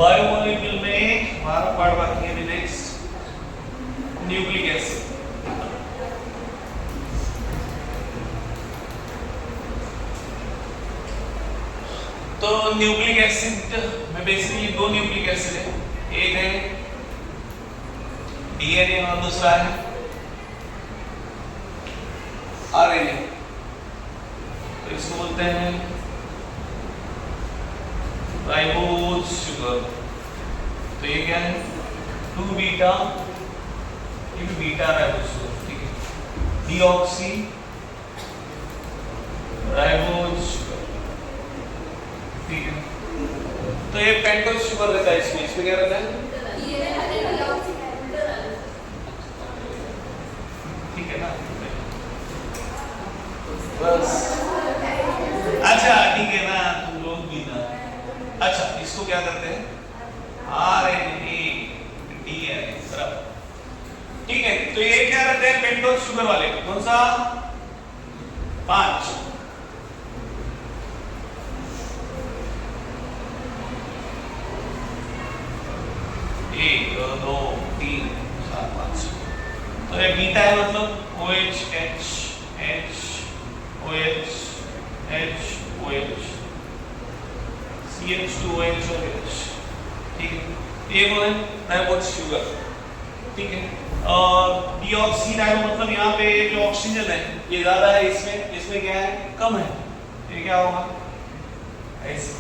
Biomolecule में हमारा part बाकी है नेक्स्ट न्यूक्लिक एसिड। तो न्यूक्लिक एसिड में बेसिकली दो न्यूक्लिक एसिड है, एक है डीएनए और दूसरा है आरएनए। तो इसको बोलते हैं राइबोज शुगर। तो ये क्या है 2 बीटा, ये भी बीटा राइबोज शुगर, ठीक है, डीऑक्सी राइबोज शुगर, ठीक है। तो ये पेंटोज शुगर रहता है, इसमें क्या रहता है, ठीक है ना, बस अच्छा ठीक है ना, तुम लोग भी ना। अच्छा इसको क्या करते हैं आरएनए डीएनए बराबर, ठीक है। तो ये क्या रहते हैं पेंटोज शुगर वाले, कौन सा 5, 1 2 3 4 5। तो ये बीटा है मतलब OH H H OH H OH CH2OH OH, ठीक है। ये कौन है राइबोज शुगर, ठीक है। और डीऑक्सी राइबो मतलब यहाँ पे जो ऑक्सीजन है ये ज्यादा है, इसमें क्या है कम है, ये क्या होगा ऐसे।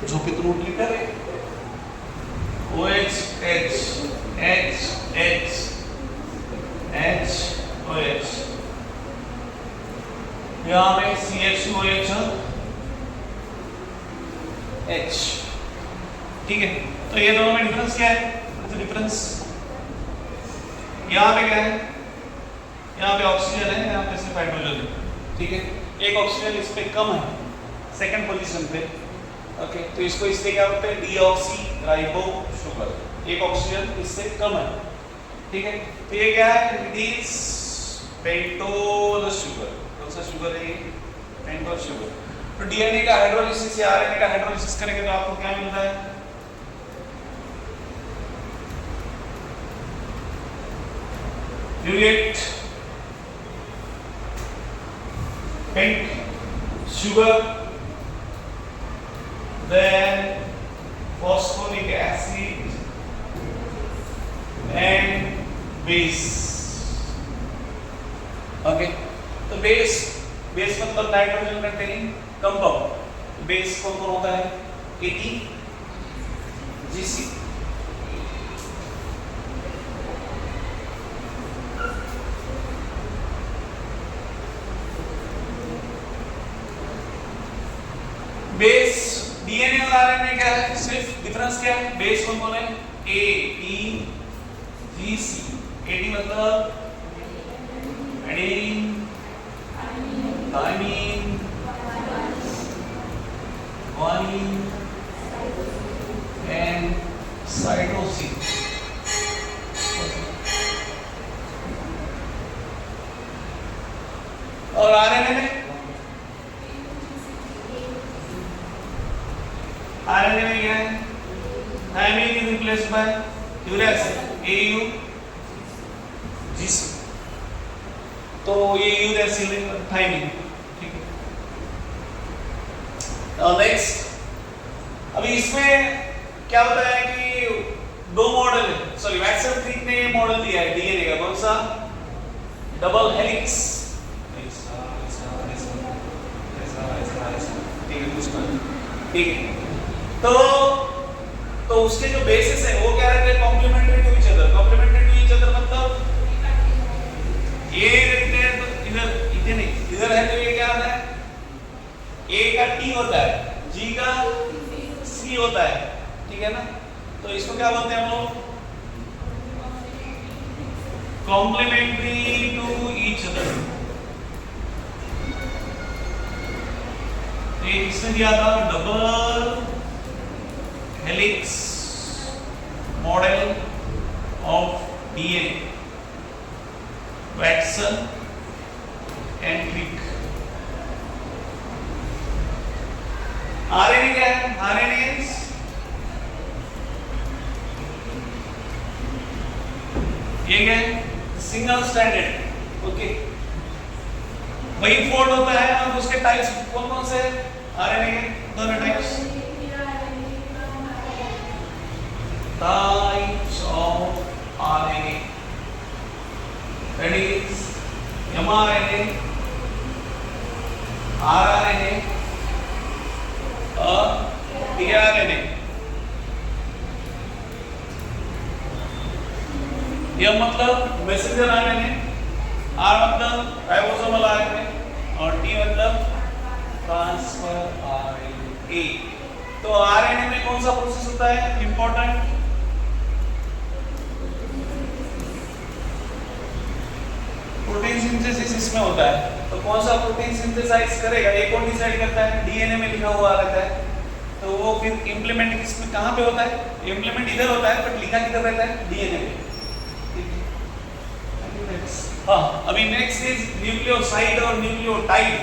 जो कितनी लिखा है OH H H H H OH, यहाँ में CH2OH H, ठीक है। तो ये दोनों में डिफरेंस क्या है, डिफरेंस यहाँ पे क्या है, यहाँ पे ऑक्सीजन है, यहाँ पे सिर्फ हाइड्रोजन है, ठीक है। एक ऑक्सीजन इस पे कम है सेकंड पोजीशन पे, ओके। तो इसको इससे क्या बोलते हैं डीऑक्सी राइबो शुगर, एक ऑक्सीजन इससे कम है, ठीक है। तो ये क्या है इट इज पेंटोज शुगर, कौन सा शुगर है ये पेंटोज शुगर। तो डीएनए का हाइड्रोलिसिस या आरएनए का हाइड्रोलिसिस करेंगे तो आपको क्या मिलता है, you get pink sugar, then phosphoric acid and base, okay। तो बेस मतलब नाइट्रोजन कंटेनिंग कंपाउंड, बेस कौन कौन होता है ATGC, बेस डीएनए और आरएनए क्या है, सिर्फ डिफरेंस क्या है, बेस कौन कौन है ATGC, AT मतलब adenine thymine guanine and cytosine, और आरएनए में क्या है thymine is replaced by uracil AUGC, तो ये यूरेसिल थाइमिन, ठीक है। और नेक्स्ट अभी इसमें क्या होता है कि दो मॉडल है, सॉरी वैक्सन ट्रिक ने मॉडल दिया है डीएनए का, कौन सा डबल हेलिक्स, ठीक है। तो उसके जो बेसिस है वो क्या रहते हैं complementary to each other, complementary to each other मतलब ये रहते हैं तो इधर नहीं, इधर है तो ये क्या होता है A का T होता है, G का C होता है, ठीक है ना। तो इसको क्या बोलते हैं हम लोग कॉम्प्लीमेंट्री टू ईच अदर। इसने दिया था double helix model of DNA, waxen RNA क्या है? आरएनए ये क्या है? Single stranded. ओके, वही फोल्ड होता है और उसके टाइप्स कौन कौन से हैं? आरएनए के दोनों types of RNA, that is mRNA, rRNA और tRNA। यह मतलब मैसेंजर आरएनए, आर मतलब राइबोसोमल आरएनए और टी मतलब ट्रांसफर आरएनए। तो आरएनए में कौन सा प्रोसेस होता है इंपॉर्टेंट? प्रोटीन सिंथेसिस इसमें होता है। तो कौन सा प्रोटीन सिंथेसाइज करेगा ये कौन डिसाइड करता है? डीएनए में लिखा हुआ रहता है। तो वो फिर इंप्लीमेंट किसमें कहां पे होता है? इंप्लीमेंट इधर होता है बट लिखा किधर रहता है? डीएनए में। हाँ, अभी नेक्स्ट इज न्यूक्लियोसाइड और न्यूक्लियोटाइड।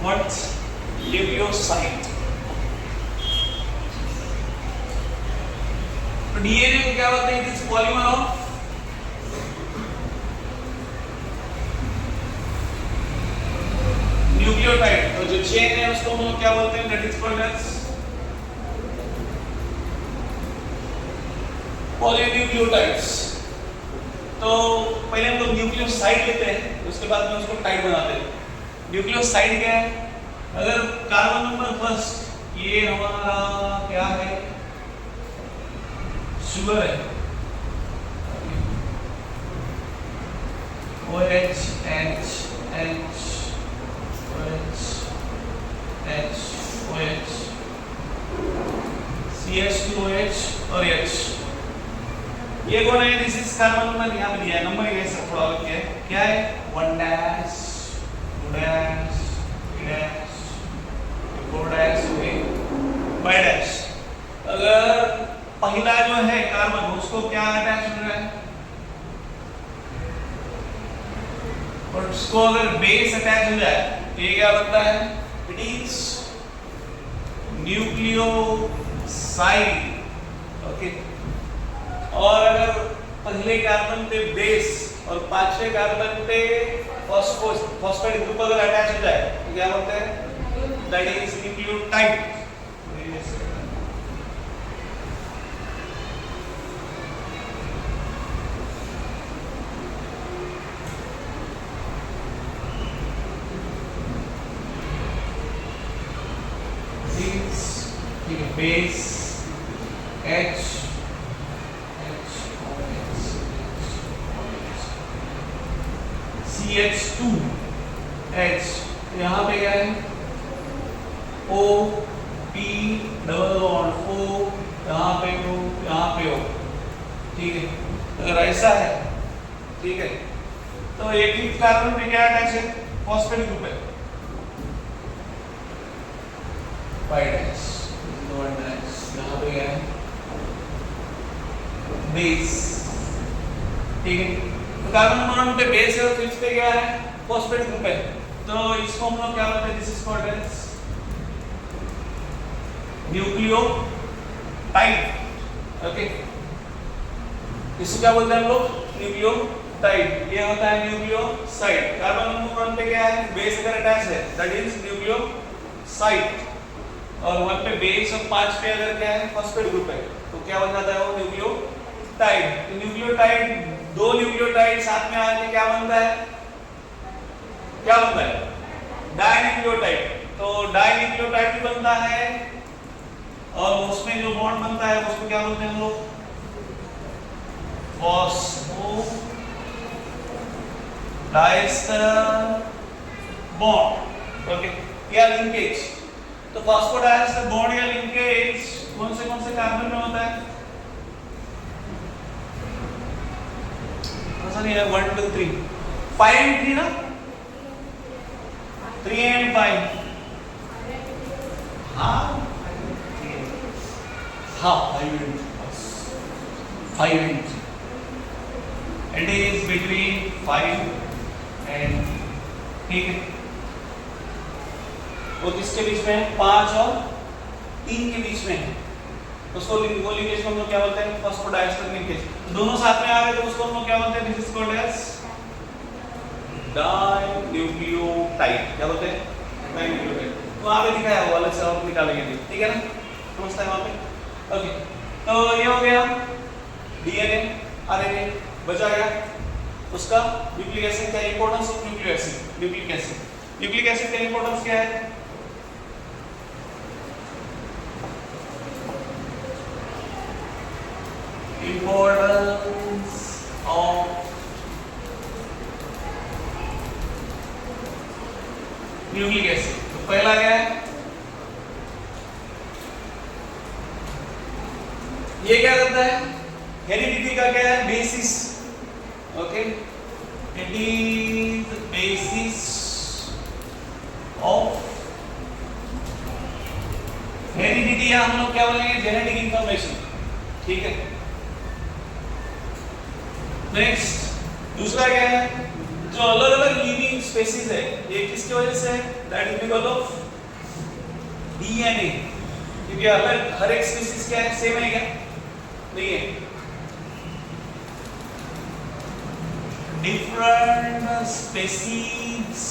What's nucleoside? तो डीएनए को क्या बोलते हैं? It is polymer of nucleotide. तो जो चेन है उसको हम लोग क्या बोलते हैं? That is called as polynucleotides. तो पहले हम लोग न्यूक्लियोसाइड लेते हैं, उसके बाद में उसको टाइड बनाते हैं। न्यूक्लियोसाइड क्या है? अगर कार्बन नंबर फर्स्ट ये हमारा क्या है? शुगर है, OH H H OH H OH CH2OH और H। ये कौन है? दिस इज कार्बन नंबर, यहाँ पे दिया है नंबर, ये सब थोड़ा अलग है। क्या है? 1 dash 2 dash 3 dash 4 dash 5 dash. अगर पहला जो है कार्बन उसको क्या अटैच हो रहा है? और उसको अगर बेस अटैच हो जाए तो ये क्या बनता है? It is nucleoside. ओके, और अगर पहले कार्बन पे बेस और पांचवें कार्बन पे फॉस्फेट ग्रुप अगर अटैच हो जाए तो क्या बोलते हैं? That is nucleotide. Base H CH2H, यहाँ पे क्या है? O P double bond O, यहाँ पे O, यहाँ पे O। ठीक है, अगर ऐसा है, ठीक है, तो एक ही कार्बन पे क्या अटैच है? फॉस्फेट ग्रुप है, 5 डैश 1 डैश, यहाँ पे क्या है? बेस। ठीक है, तो कार्बन नंबर 1 पे बेस है और फिफ्थ पे क्या है? फॉस्फेट ग्रुप है। तो इसको हम लोग क्या बोलते हैं? This is called as nucleotide. Okay, इसको क्या बोलते हैं हम लोग? न्यूक्लियोटाइड। ये होता है न्यूक्लियोसाइड। कार्बन नंबर 1 पे क्या है? बेस अगर अटैच है दैट इज न्यूक्लियोसाइड, और 1 पे बेस और 5 पे अगर क्या है? फॉस्फेट ग्रुप है, तो क्या बन जाता है? वो न्यूक्लियोटाइड। तो न्यूक्लियोटाइड, दो न्यूक्लियोटाइड साथ में आके क्या बनता है? क्या बनता है? डाइन्यूक्लियोटाइड। तो डाइन्यूक्लियोटाइड भी बनता है और उसमें जो बॉन्ड बनता है उसको क्या बोलते हैं हम लोग? Phospho diester bond. ओके, या लिंकेज। तो फॉस्फोडाइस्टर बॉन्ड या लिंकेज कौन से कार्बन में होता है? नहीं है 1 2 3 5 and 3 ना, 3 and 5। हाँ हाँ 5 and 3 it is between 5 and, ठीक है, वो किसके बीच में है? 5 और 3 के बीच में है। उसको वो लिंकेज को हम लोग क्या बोलते हैं? Phosphodiester linkage. दोनों साथ में आ गए तो उसको हम लोग क्या बोलते हैं? This is called as dinucleotide. क्या बोलते हैं? डाइन्यूक्लियोटाइड। तो वहां पे दिखाया हुआ, अलग से और निकालेंगे, ठीक है ना? समझता है वहां पे? ओके, तो ये हो गया डीएनए आरएनए। बचा गया उसका न्यूक्लिक एसिड का importance of nucleic acid. Nucleic acid का इंपॉर्टेंस क्या है? Importance of nucleic acid. तो पहला क्या है? ये क्या करता है? हेरिडिटी का क्या है? Basis. Okay, it is basis of heredity, या हम लोग क्या बोलेंगे? जेनेटिक इंफॉर्मेशन, ठीक है। नेक्स्ट दूसरा क्या है? जो अलग अलग लिविंग स्पेसीज है, ये किसकी वजह से है? That is because of DNA. क्योंकि अलग हर एक स्पीसीज क्या है? सेम है क्या? नहीं है। Different species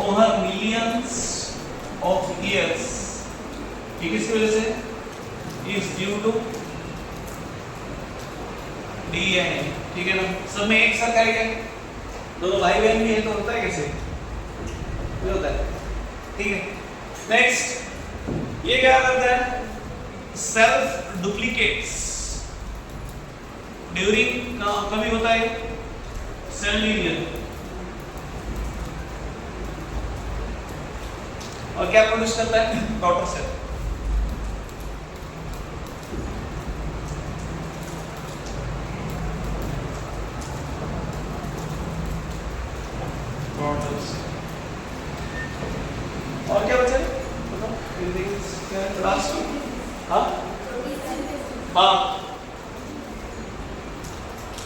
over millions of years, ये किसकी वजह से? इज ड्यू टू डीएनए, ठीक है ना? सब में एक साथ आएगा, दोनों भाई बहन भी है तो होता है कैसे? होता है, ठीक है। नेक्स्ट ये क्या करता है? सेल्फ डुप्लीकेट्स ड्यूरिंग, कभी होता है सेल डिवीजन। और क्या प्रोड्यूस करता है? Daughter cell. और क्या बचा? लास्ट, हाँ हाँ,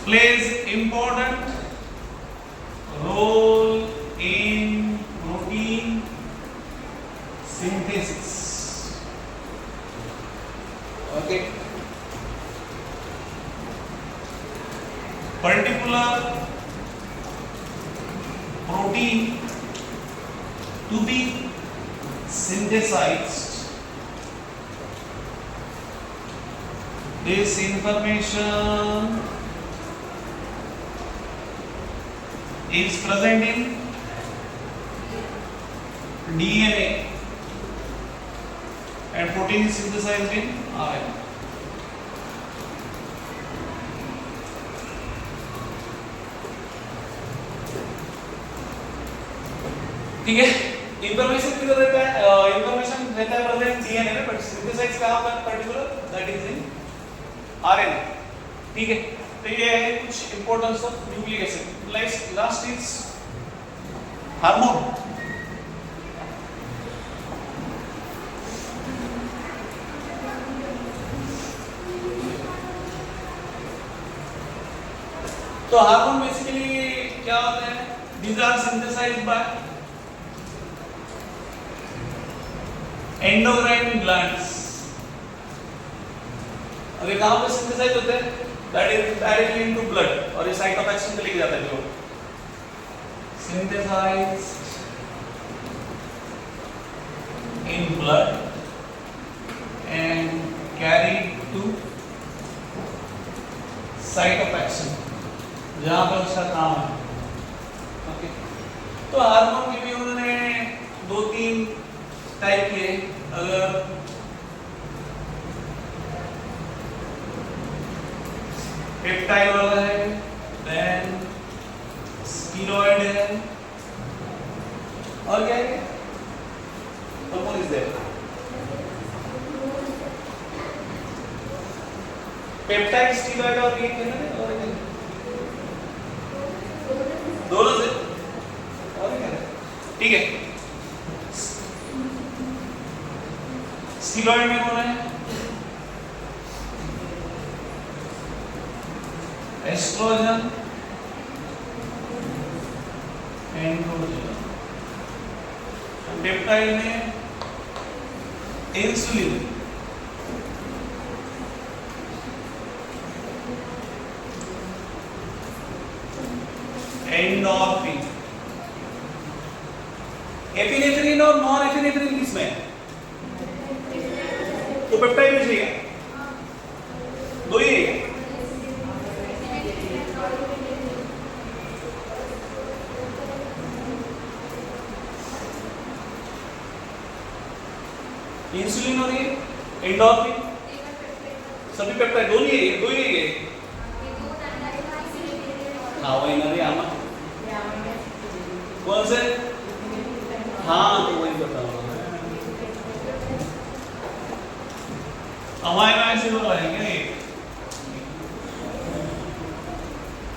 plays important role in protein synthesis. Okay, particular protein to be synthesized, this information is present in DNA and protein is synthesized in RNA. ठीक है, इंफॉर्मेशन किधर रहता है? इंफॉर्मेशन रहता है प्रेजेंट डीएनए में, बट सिंथेसाइज कहां पर particular? That is in RNA, ठीक है। तो ये है कुछ importance of nucleic acid. Last is hormone. तो हार्मोन बेसिकली क्या होते हैं? These are synthesized by endocrine glands। और ये कहां पे सिंथेसाइज होते हैं? That is directly into blood, और ये साइट ऑफ एक्शन पे लेके जाता है जो synthesized in blood and carried to site of action, जहां पर उसका काम है। ओके, तो हार्मोन के भी उन्होंने 2-3 टाइप के, अगर पेप्टाइड वाला है, देन स्टीरॉइड है, और क्या है? Hormone is there. Peptide, steroid और ये क्या है? और क्या? दोनों से, और क्या है? ठीक है। स्टीरॉइड में कौन है? Estrogen androgen. पेप्टाइड में इंसुलिन, एंडोर्फिन, एपिनेफ्रिन और नॉन एपिनेफ्रिन किसमें? तो पेप्टाइड में चाहिए दो ही है। इंसुलिन और ये एंडोर्फिन सभी पेप्टाइड दो ही है, दो ही है। हाँ वही ना रे आमा कौन से? हाँ तो वही बताओ। अमाइनो एसिड वाला है क्या ये?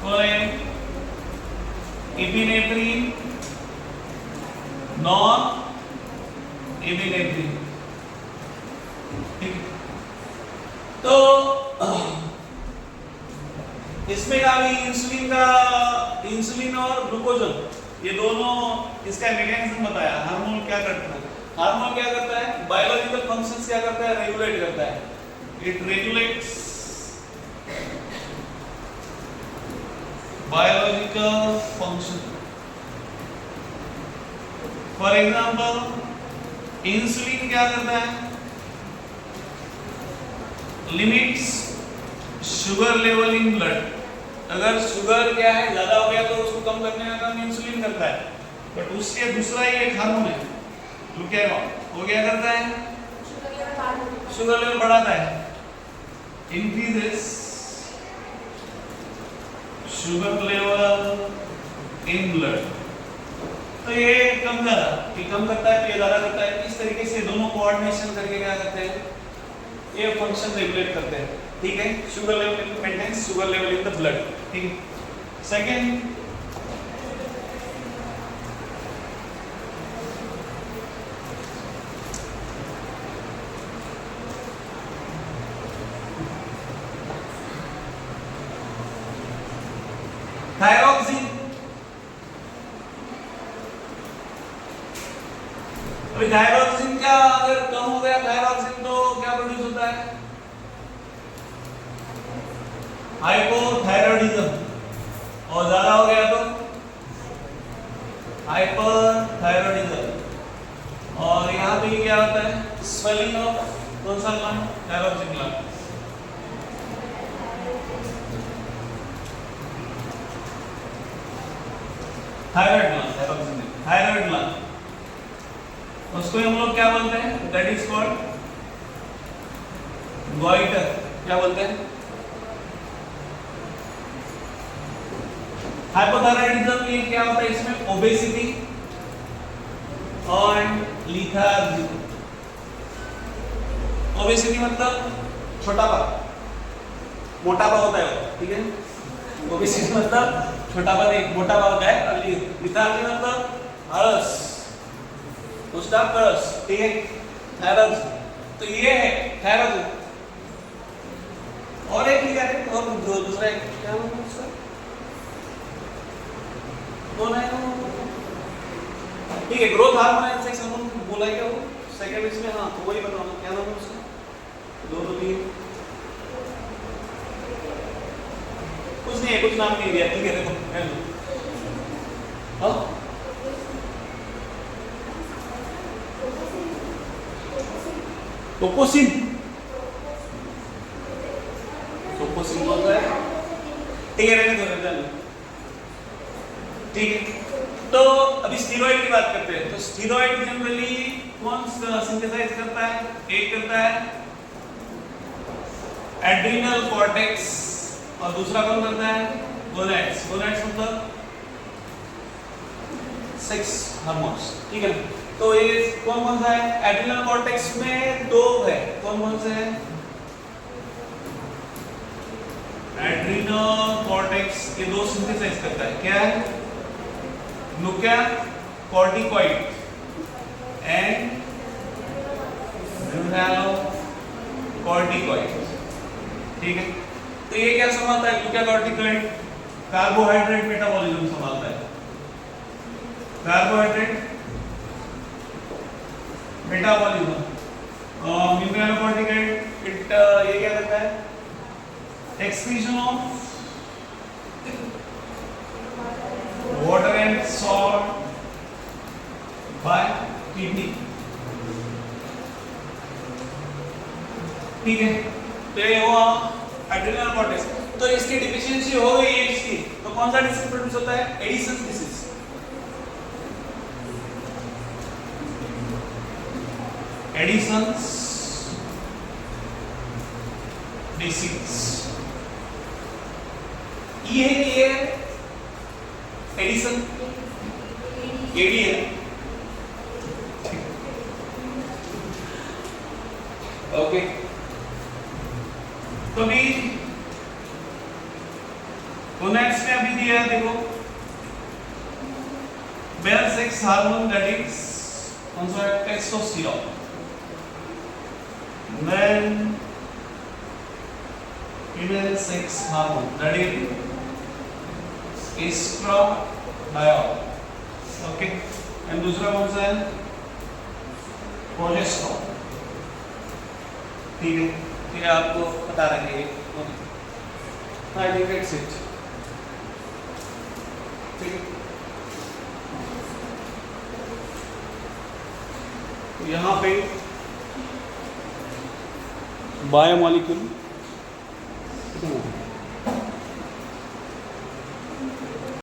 कौन है? Epinephrine, non epinephrine. तो इसमें क्या भी इंसुलिन और ग्लूकोजन ये दोनों इसका मैकेनिज्म बताया। हार्मोन क्या करता है? हार्मोन क्या करता है? बायोलॉजिकल फंक्शंस क्या करता है? रेगुलेट करता है। It regulates biological function. For example insulin क्या करता है? Limits sugar level in blood. अगर शुगर क्या है ज्यादा हो गया तो उसको कम करने का काम इंसुलिन करता है। बट उसके दूसरा ही एक हार्मोन है ग्लूकागॉन, वो क्या करता है? शुगर लेवल बढ़ाता है, increases sugar level in blood. तो ये कम करता है, ये ज्यादा करता है। इस तरीके से दोनों कोऑर्डिनेशन करके क्या करते हैं? ये फंक्शन रेगुलेट करते हैं। ठीक है, sugar level maintains sugar level in the blood. ठीक है। Second thyroxine. अभी थायरॉक्सिन क्या अगर कम हो गया थायरॉक्सिन तो क्या प्रोड्यूस होता है? हाइपोथायरॉयडिज्म। और ज्यादा हो गया तो हाइपरथायरॉयडिज्म। और यहाँ पे क्या होता है? स्वेलिंग ऑफ कौन सा gland? Thyroxine gland. Thyroid gland उसको हम लोग क्या बोलते हैं? That is called goitre. क्या बोलते हैं? हाइपोथायराइडिज्म ये क्या होता है? इसमें ओबेसिटी और लीथार्जी। ओबेसिटी मतलब छोटापा, मोटापा होता है, ठीक है। ओबेसिटी मतलब छोटापा नहीं, मोटापा होता है। और लीथार्जी मतलब आलस, उसका कलस, ठीक है। थायराइड तो ये है थायराइड। और एक क्या है? और दूसरा एक क्या नाम है उसका? कौन है? ठीक है, growth hormone and sex hormone बोला क्या वो? सेकंड इसमें हाँ, तो वही बताओ क्या नाम है उसका? दो तीन कुछ नहीं है, कुछ नाम नहीं दिया, ठीक है। देखो हाँ टोपोसिन। टोपोसिन बोलता है, ठीक है। रहने दो, ठीक है। तो अभी स्टीरॉइड की बात करते हैं। तो स्टीरॉइड जनरली कौन सिंथेसाइज करता है? एक करता है एड्रिनल कॉर्टेक्स और दूसरा कौन करता है? गोनैड्स। गोनैड्स मतलब सेक्स हार्मोन्स, ठीक है। तो ये कौन कौन सा है? एड्रिनल कॉर्टेक्स में दो है, कौन कौन से हैं? एड्रिनल कॉर्टेक्स के दो सिंथेसाइज करता है, क्या है? ग्लूकोकॉर्टिकॉइड एंड ग्लूकोकॉर्टिकॉइड, ठीक है। तो ये क्या संभालता है? ग्लूकोकॉर्टिकॉइड कार्बोहाइड्रेट मेटाबॉलिज्म संभालता है, कार्बोहाइड्रेट मेटाबॉलिज्म, मिनरलोकॉर्टिकॉइड इट ये क्या करता है, excretion of water and salt bye kidney. ठीक है, तो ये हुआ एड्रेनल कॉर्टेक्स। तो इसकी डिफिशियंसी हो गई है इसकी, तो कौन सा डिसीज प्रोड्यूस होता है, एडिसन डिसीज। एडिसन्स डिसीज ये है कि ये एडिसन एडी है। ओके, तो भी नेक्स्ट में अभी दिया है, देखो male sex hormone that is कौन सा है, testosterone. then female sex hormone that is estradiol। Okay, and दूसरा कौन सा है, प्रोजेस्टेरोन। ठीक है, ये आपको बता रहे हैं। Okay, I think it's it. ठीक है, यहाँ पे बायोमॉलिक्यूल